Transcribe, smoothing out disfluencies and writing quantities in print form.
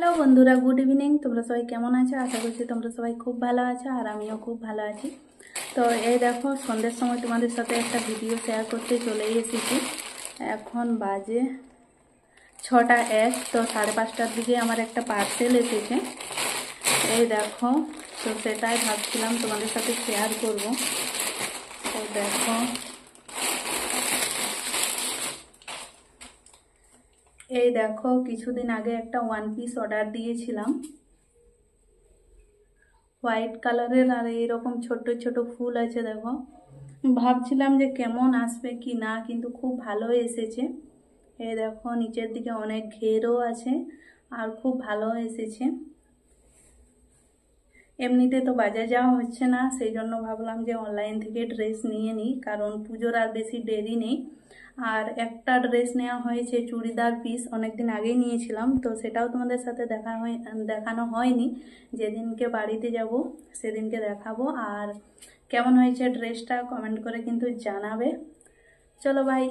Hello বন্ধুরা, good evening. তোমরা সবাই কেমন আছো? আশা করছি তোমরা সবাই খুব ভালো আছো, আর আমিও খুব ভালো আছি। তো এই দেখো, সন্ধ্যের সময় তোমাদের সাথে একটা ভিডিও শেয়ার করতে চলে এসেছি। এখন বাজে 6টা 1। তো 5:30টার দিকে আমার একটা পার্সেল এসেছে, এই দেখো। তো সেটাই ভাবছিলাম তোমাদের সাথে শেয়ার করব। তো দেখো, এই দেখো, কিছুদিন আগে একটা ওয়ান পিস অর্ডার দিয়েছিলাম, হোয়াইট কালারের, আর এইরকম ছোট ছোট ফুল আছে। দেখো, ভাবছিলাম যে কেমন আসবে কি না, কিন্তু খুব ভালো এসেছে। এই দেখো, নিচের দিকে অনেক ঘেরও আছে, আর খুব ভালো এসেছে। এমনিতে তো বাজার যাওয়া হচ্ছে না, সেই জন্য ভাবলাম যে অনলাইন থেকে ড্রেস নিয়ে নিই, কারণ পুজোর আর বেশি দেরি নেই। আর একটা ড্রেস নেওয়া হয়েছে, চুড়িদার পিস, অনেকদিন আগেই নিয়েছিলাম, তো সেটাও তোমাদের সাথে দেখানো হয়নি। যেদিনকে বাড়িতে যাব সেদিনকে দেখাবো। আর কেমন হয়েছে ড্রেসটা কমেন্ট করে কিন্তু জানাবে। চলো ভাই।